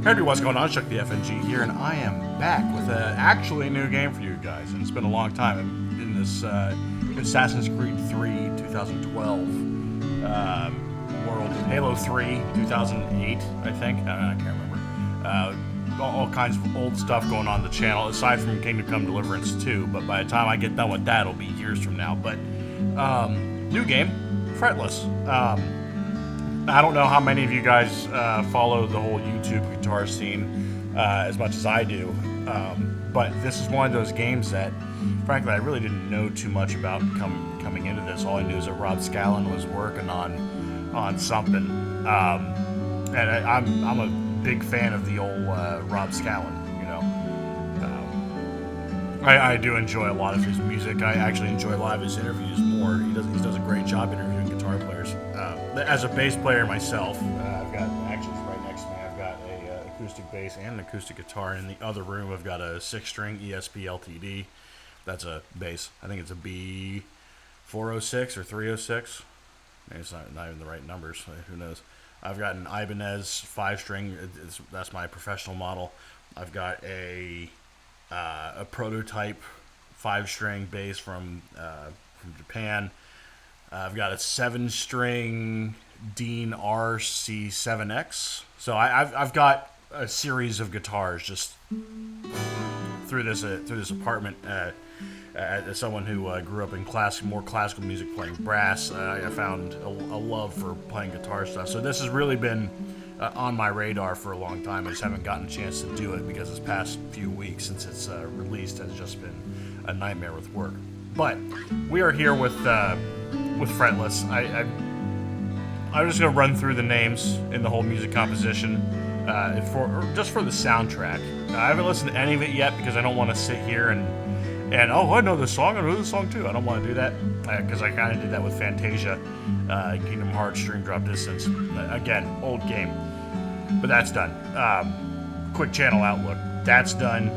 Hey everyone, what's going on? Chuck the FNG here, and I am back with actually a new game for you guys. And it's been a long time in this Assassin's Creed 3 2012 world. Halo 3 2008, I think. I can't remember. All kinds of old stuff going on the channel, aside from Kingdom Come Deliverance 2. But by the time I get done with that, it'll be years from now. But new game, Fretless. I don't know how many of you guys follow the whole YouTube guitar scene as much as I do, but this is one of those games that, frankly, I really didn't know too much about coming into this. All I knew is that Rob Scallon was working on something, and I'm a big fan of the old Rob Scallon. You know, I do enjoy a lot of his music. I actually enjoy a lot of his interviews more. He does a great job interviewing guitar players. As a bass player myself, I've got, actually right next to me, I've got a acoustic bass and an acoustic guitar. In the other room, I've got a 6-string ESP LTD. That's a bass. I think it's a B406 or 306. Maybe it's not even the right numbers. Who knows? I've got an Ibanez 5-string. That's my professional model. I've got a prototype 5-string bass from Japan. I've got a 7-string Dean RC7X. So I've got a series of guitars just through this apartment. As someone who grew up in more classical music, playing brass, I found a love for playing guitar stuff. So this has really been on my radar for a long time. I just haven't gotten a chance to do it because this past few weeks since it's released has just been a nightmare with work. But we are here with Fretless. I'm just going to run through the names in the whole music composition just for the soundtrack. I haven't listened to any of it yet because I don't want to sit here and I know this song, I know this song too. I don't want to do that because I kind of did that with Fantasia, Kingdom Hearts, Stream Drop Distance. Again, old game, but that's done. Quick channel outlook. That's done.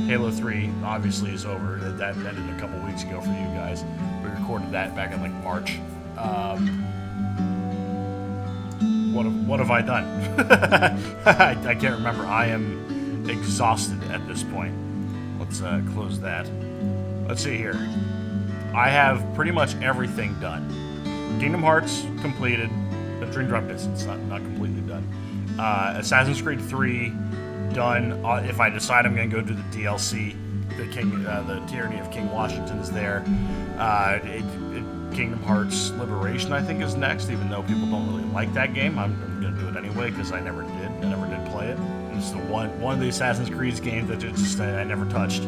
Halo 3 obviously is over. That ended a couple weeks ago for you guys. We recorded that back in like March. What have I done? I can't remember. I am exhausted at this point. Let's close that. Let's see here. I have pretty much everything done. Kingdom Hearts completed. The Dream Drop Distance not completely done. Assassin's Creed 3 done. If I decide I'm going to go do the DLC, the Tyranny of King Washington is there. Kingdom Hearts Liberation, I think, is next, even though people don't really like that game. I'm going to do it anyway because I never did. I never did play it. It's the one of the Assassin's Creed games that I never touched.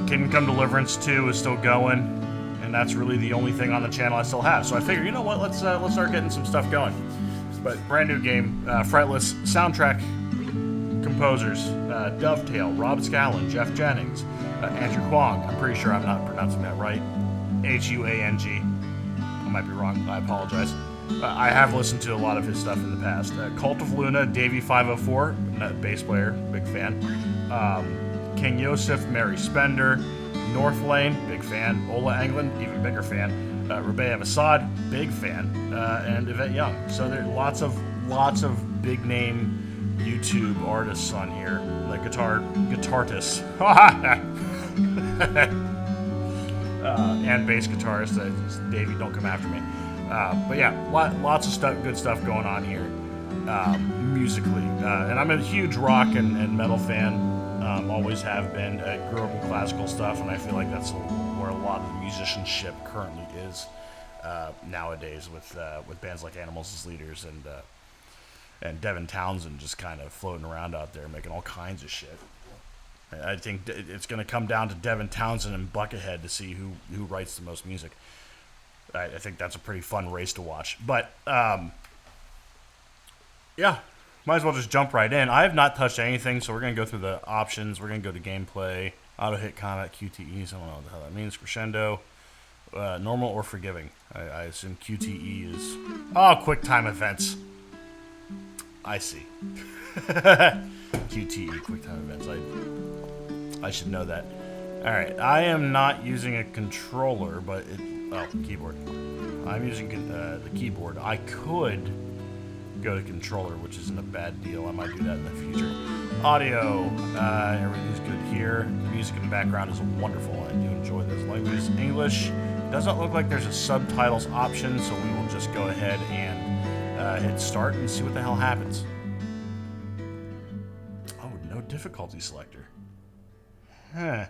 Kingdom Come Deliverance 2 is still going, and that's really the only thing on the channel I still have. So I figured, you know what, let's start getting some stuff going. But brand new game, Fretless. Soundtrack composers, Dovetail, Rob Scallon, Jeff Jennings, Andrew Kwong. I'm pretty sure I'm not pronouncing that right. Huang. I might be wrong. I apologize. I have listened to a lot of his stuff in the past. Cult of Luna, Davey504, bass player, big fan. King Yosef, Mary Spender, North Lane, big fan. Ola Englund, even bigger fan. Rabea Assad, big fan. And Yvette Young. So there's lots of big name YouTube artists on here. Like guitartists. And bass guitarist. Davey, don't come after me. But yeah, lots of good stuff going on here musically. And I'm a huge rock and metal fan. Always have been. I grew up in classical stuff, and I feel like that's where a lot of the musicianship currently is nowadays with bands like Animals as Leaders and Devin Townsend just kind of floating around out there making all kinds of shit. I think it's going to come down to Devin Townsend and Buckethead to see who writes the most music. I think that's a pretty fun race to watch. But, yeah, might as well just jump right in. I have not touched anything, so we're going to go through the options. We're going to go to gameplay, auto-hit combat, QTEs. I don't know what the hell that means. Crescendo, normal or forgiving. I assume QTE is... Oh, quick time events. I see. QTE, quick time events. I should know that. Alright, I am not using a controller, but keyboard. I'm using the keyboard. I could go to controller, which isn't a bad deal. I might do that in the future. Audio, everything's good here. The music in the background is wonderful. I do enjoy those languages. English doesn't look like there's a subtitles option, so we will just go ahead and hit start and see what the hell happens. Oh, no difficulty selector. Huh.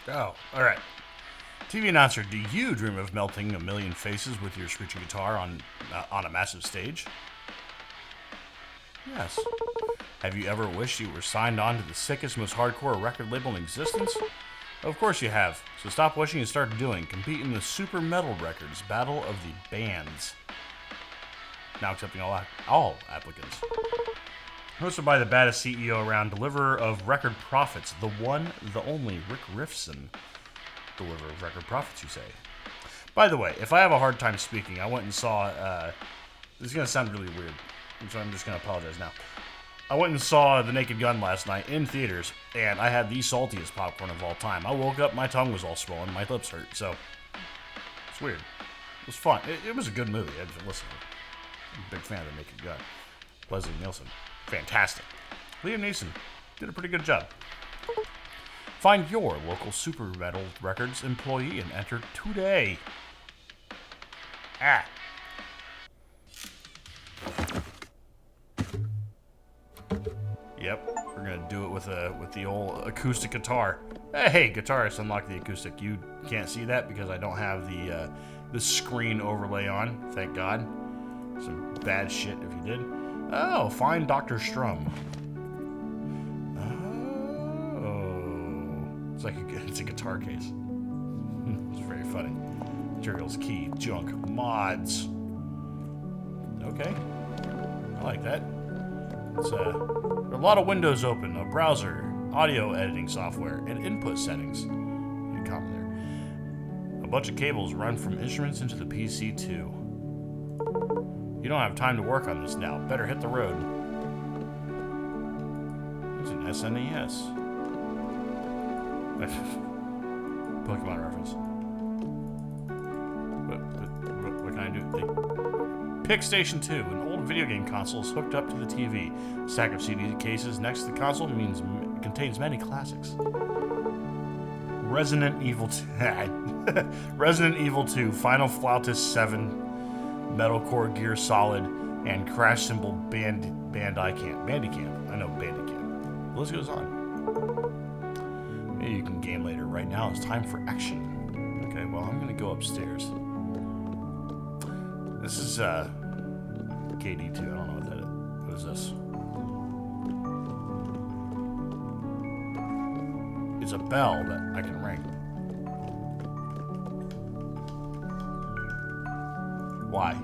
Oh, all right. TV announcer, do you dream of melting a million faces with your screeching guitar on a massive stage? Yes. Have you ever wished you were signed on to the sickest, most hardcore record label in existence? Of course you have. So stop wishing and start doing. Compete in the Super Metal Records Battle of the Bands. Now accepting all applicants. Hosted by the baddest CEO around, deliverer of record profits, the one, the only, Rick Riffson. Deliverer of record profits, you say? By the way, if I have a hard time speaking, I went and saw, this is going to sound really weird, so I'm just going to apologize now. I went and saw The Naked Gun last night in theaters, and I had the saltiest popcorn of all time. I woke up, my tongue was all swollen, my lips hurt, so it's weird. It was fun. It was a good movie. Listen, I'm a big fan of The Naked Gun. Leslie Nielsen. Fantastic. Liam Neeson did a pretty good job. Find your local Super Metal Records employee and enter today. Yep, we're gonna do it with the old acoustic guitar. Hey, guitarist, unlock the acoustic. You can't see that because I don't have the screen overlay on. Thank God. Some bad shit if you did. Oh, find Dr. Strum. Oh, it's a guitar case. It's very funny. Materials, key, junk, mods. Okay, I like that. It's there are a lot of windows open, a browser, audio editing software, and input settings. You comment there. A bunch of cables run from instruments into the PC too. You don't have time to work on this now. Better hit the road. It's an SNES. Pokemon reference. What can I do? Pick Station 2. An old video game console is hooked up to the TV. A stack of CD cases next to the console contains many classics. Resident Evil 2. Resident Evil 2, Final Flautist 7, Metalcore Gear Solid, and Crash Cymbal Bandicamp. I know Bandicamp. The list goes on. Maybe you can game later. Right now it's time for action. Okay, well, I'm gonna go upstairs. This is KD2. I don't know what that is. What is this? It's a bell that I can ring. Why?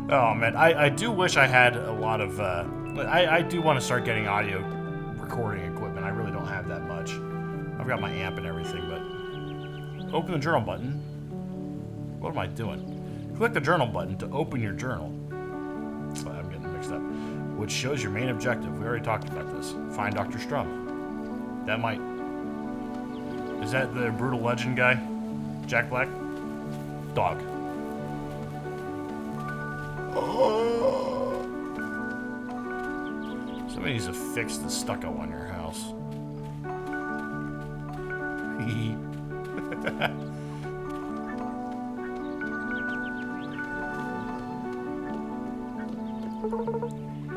Oh man, I do wish I had a lot of I do want to start getting audio recording equipment. I really don't have that much. I've got my amp and everything, but open the journal button. What am I doing? Click the journal button to open your journal. I'm getting mixed up. Which shows your main objective. We already talked about this. Find Dr. Strum. That might... Is that the Brutal Legend guy? Jack Black? Dog. Somebody needs to fix the stucco on your house.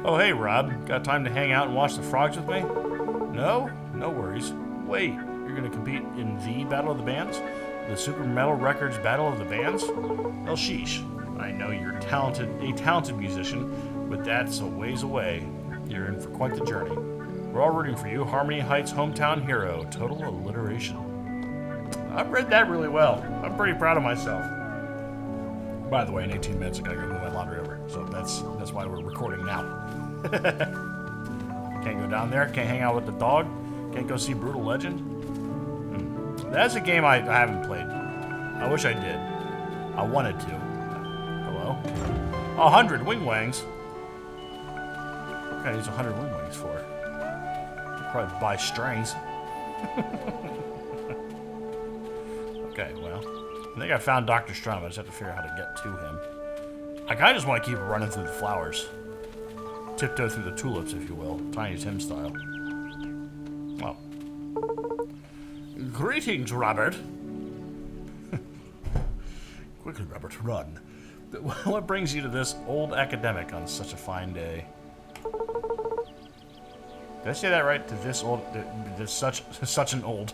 Oh, hey, Rob. Got time to hang out and watch the frogs with me? No? No worries. Wait, you're going to compete in the Battle of the Bands? The Super Metal Records Battle of the Bands? Well, sheesh. I know you're a talented musician, but that's a ways away. You're in for quite the journey. We're all rooting for you, Harmony Heights hometown hero. Total alliteration. I've read that really well. I'm pretty proud of myself. By the way, in 18 minutes I gotta go move my laundry over, so that's why we're recording now. Can't go down there, can't hang out with the dog, can't go see Brutal Legend. That's a game I haven't played. I wish I did. I wanted to. Hello? 100 wing wangs. What can I use 100 wing wangs for? I'd probably buy strings. Okay, well. I think I found Dr. Strum. I just have to figure out how to get to him. I kind of just want to keep running through the flowers. Tiptoe through the tulips, if you will. Tiny Tim style. Well. Greetings, Robert. Quickly, Robert, run. What brings you to this old academic on such a fine day? Did I say that right? To this old... This such an old...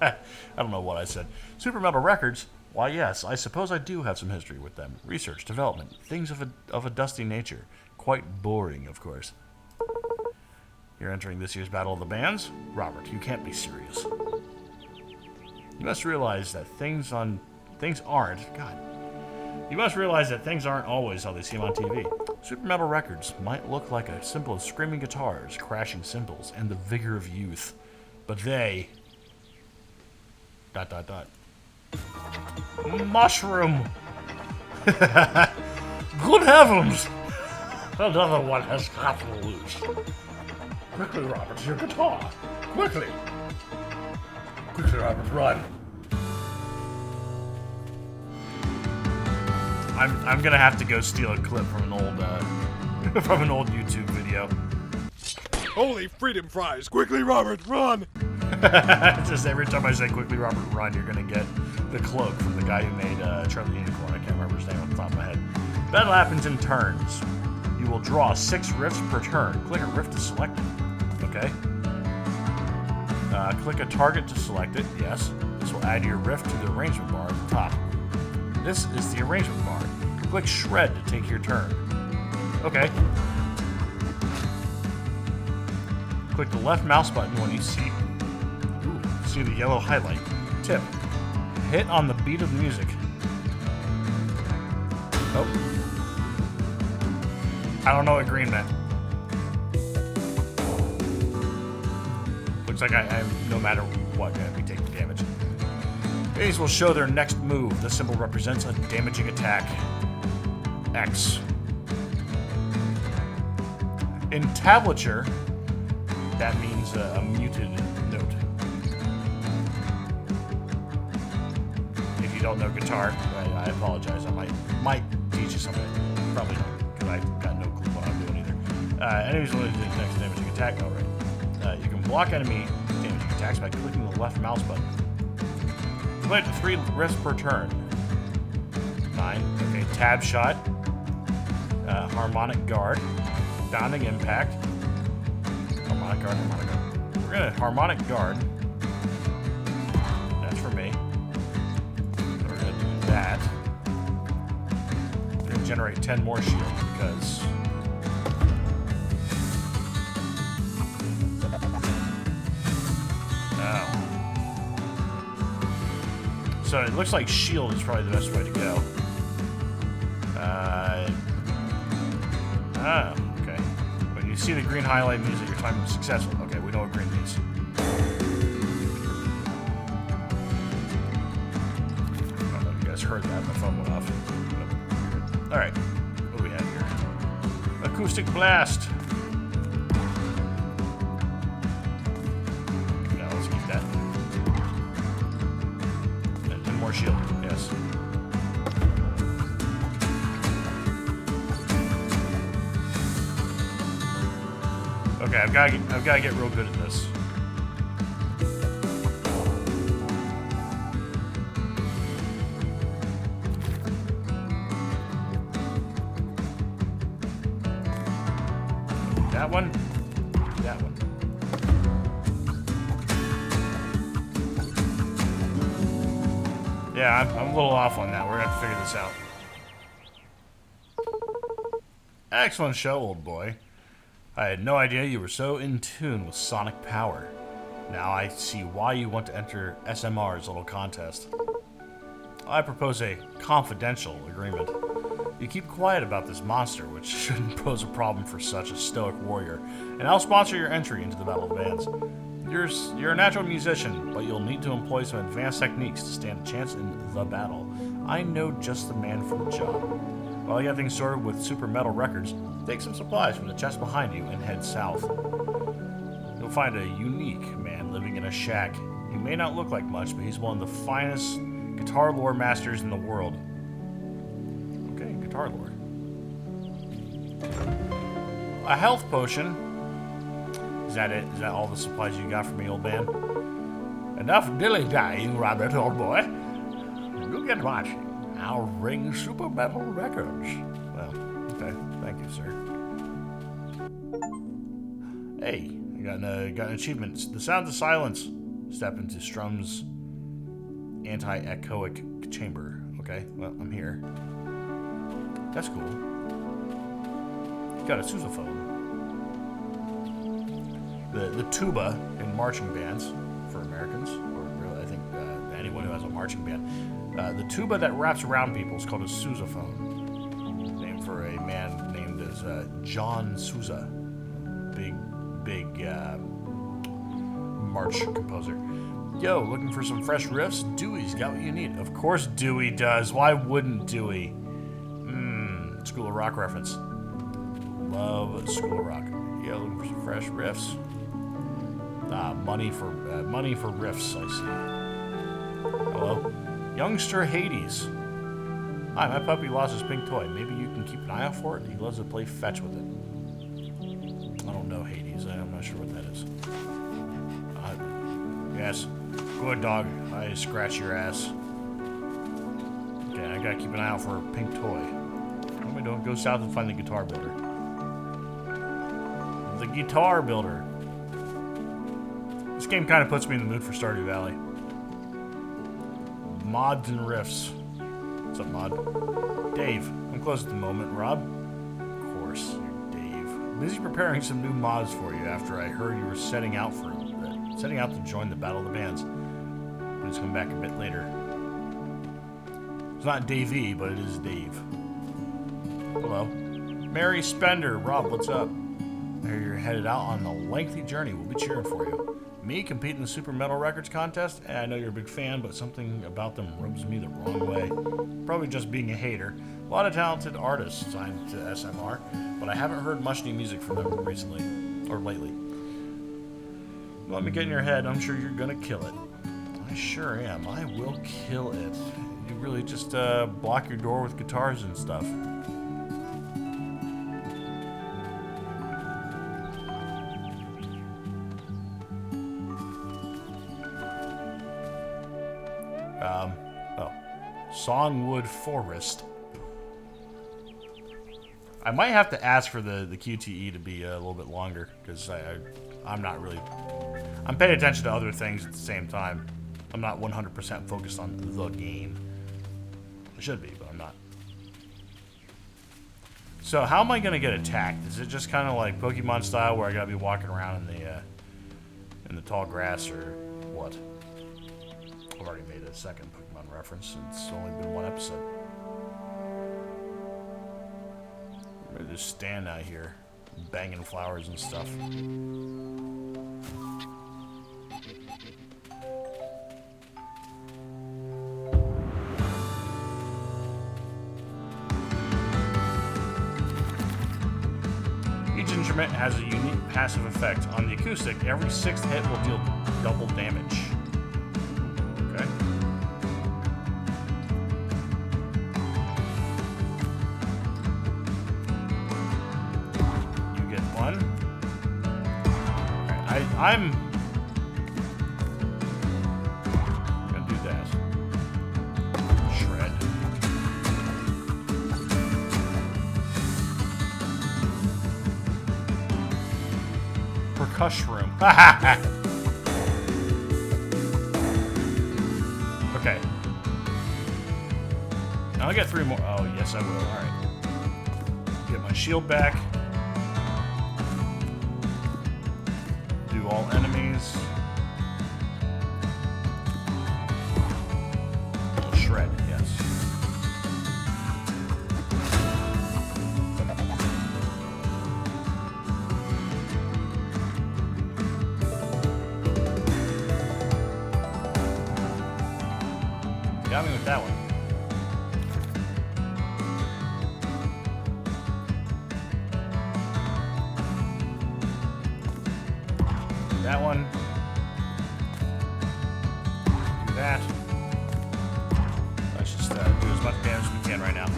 I don't know what I said. Super Metal Records? Why, yes, I suppose I do have some history with them. Research, development, things of a dusty nature. Quite boring, of course. You're entering this year's Battle of the Bands? Robert, you can't be serious. You must realize that things aren't... God. You must realize that things aren't always how they seem on TV. Super Metal Records might look like a symbol of screaming guitars, crashing cymbals, and the vigor of youth. But they... ... Mushroom! Good heavens! Another one has gotten loose. Quickly, Robert, your guitar! Quickly! Quickly, Robert, run! I'm gonna have to go steal a clip from an old YouTube video. Holy freedom fries! Quickly, Robert, run! Just every time I say "quickly, Robert, run," you're gonna get the cloak from the guy who made Charlie Unicorn. I can't remember his name off the top of my head. Battle happens in turns. You will draw 6 riffs per turn. Click a riff to select it. Okay. Click a target to select it. Yes. This will add your riff to the arrangement bar at the top. This is the arrangement bar. Click shred to take your turn. Okay. Click the left mouse button when you see the yellow highlight. Tip. Hit on the beat of the music. Oh. I don't know what green meant. Looks like I'm, no matter what, going to be taking damage. These will show their next move. The symbol represents a damaging attack. X. In tablature, that means a muted note. If you don't know guitar, I apologize. I might teach you something. Probably not, because I've got no clue what I'm doing either. Enemies will do the next damaging attack. Oh, right. You can block enemy damaging attacks by clicking the left mouse button. Play up to 3 riffs per turn. 9. Okay, tab shot. Harmonic guard. Bounding impact. Harmonic guard, harmonic guard. We're gonna harmonic guard. That's for me. We're gonna do that. We're gonna generate 10 more shield because... So it looks like shield is probably the best way to go. Okay. When you see the green highlight means that your time is successful. Okay, we know what green means. I don't know if you guys heard that. My phone went off. Alright. What do we have here? Acoustic blast. Now let's keep that. More shield, yes. Okay, I've got to get real good at this. That one. That one. Yeah, I'm a little off on that. We're going to have to figure this out. Excellent show, old boy. I had no idea you were so in tune with sonic power. Now I see why you want to enter SMR's little contest. I propose a confidential agreement. You keep quiet about this monster, which shouldn't pose a problem for such a stoic warrior, and I'll sponsor your entry into the Battle of the Bands. You're a natural musician, but you'll need to employ some advanced techniques to stand a chance in the battle. I know just the man for the job. While you get things sorted with Super Metal Records, take some supplies from the chest behind you and head south. You'll find a unique man living in a shack. He may not look like much, but he's one of the finest guitar lore masters in the world. Okay, guitar lore. A health potion. Is that it? Is that all the supplies you got for me, old man? Enough dilly-dallying, Robert, old boy. You get watching. I'll ring Super Metal Records. Well, okay. Thank you, sir. Hey, I got an achievement. The Sounds of Silence. Step into Strum's anti-echoic chamber. Okay, well, I'm here. That's cool. Got a sousaphone. The tuba in marching bands for Americans, or really, I think anyone who has a marching band. The tuba that wraps around people is called a sousaphone, named for a man named as John Sousa, big march composer. Yo, looking for some fresh riffs? Dewey's got what you need. Of course Dewey does. Why wouldn't Dewey? School of Rock reference. Love School of Rock. Yo, looking for some fresh riffs. Money for riffs, I see. Hello? Youngster Hades. Hi, my puppy lost his pink toy. Maybe you can keep an eye out for it? He loves to play fetch with it. I don't know Hades. I'm not sure what that is. Yes. Good dog. I scratch your ass. Okay, I gotta keep an eye out for a pink toy. What am I doing? Go south and find the guitar builder. The guitar builder. This game kind of puts me in the mood for Stardew Valley. Mods and riffs. What's up, Mod? Dave. I'm close at the moment. Rob? Of course, you're Dave. Busy preparing some new mods for you after I heard you were setting out to join the Battle of the Bands. Please come back a bit later. It's not Davey, but it is Dave. Hello. Mary Spender. Rob, what's up? I hear you're headed out on a lengthy journey. We'll be cheering for you. Me compete in the Super Metal Records contest? I know you're a big fan, but something about them rubs me the wrong way. Probably just being a hater. A lot of talented artists signed to SMR, but I haven't heard much new music from them recently, or lately. Let me get in your head, I'm sure you're gonna kill it. I sure am. I will kill it. You really just block your door with guitars and stuff. Songwood Forest. I might have to ask for the QTE to be a little bit longer, because I'm not really... I'm paying attention to other things at the same time. I'm not 100% focused on the game. I should be, but I'm not. So how am I going to get attacked? Is it just kind of like Pokemon style, where I got to be walking around in the tall grass, or what? I've already made a second Pokemon reference. It's only been one episode. I'm gonna just stand out here, banging flowers and stuff. Each instrument has a unique passive effect. On the acoustic, every 6th hit will deal double damage. Okay. You get 1. I'm gonna do that. Shred. Percussion room. Okay. Now I got 3 more. Oh, yes, I will. Alright. Get my shield back. Do all enemies. Oh, shred, yes. Got me with that one. That one. Do that. Let's just do as much damage as we can right now.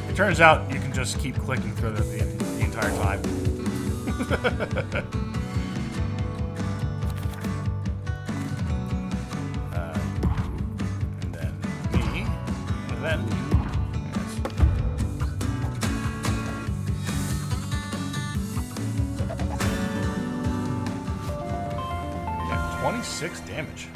It turns out you can just keep clicking through the entire time. And then me. And then... 26 damage.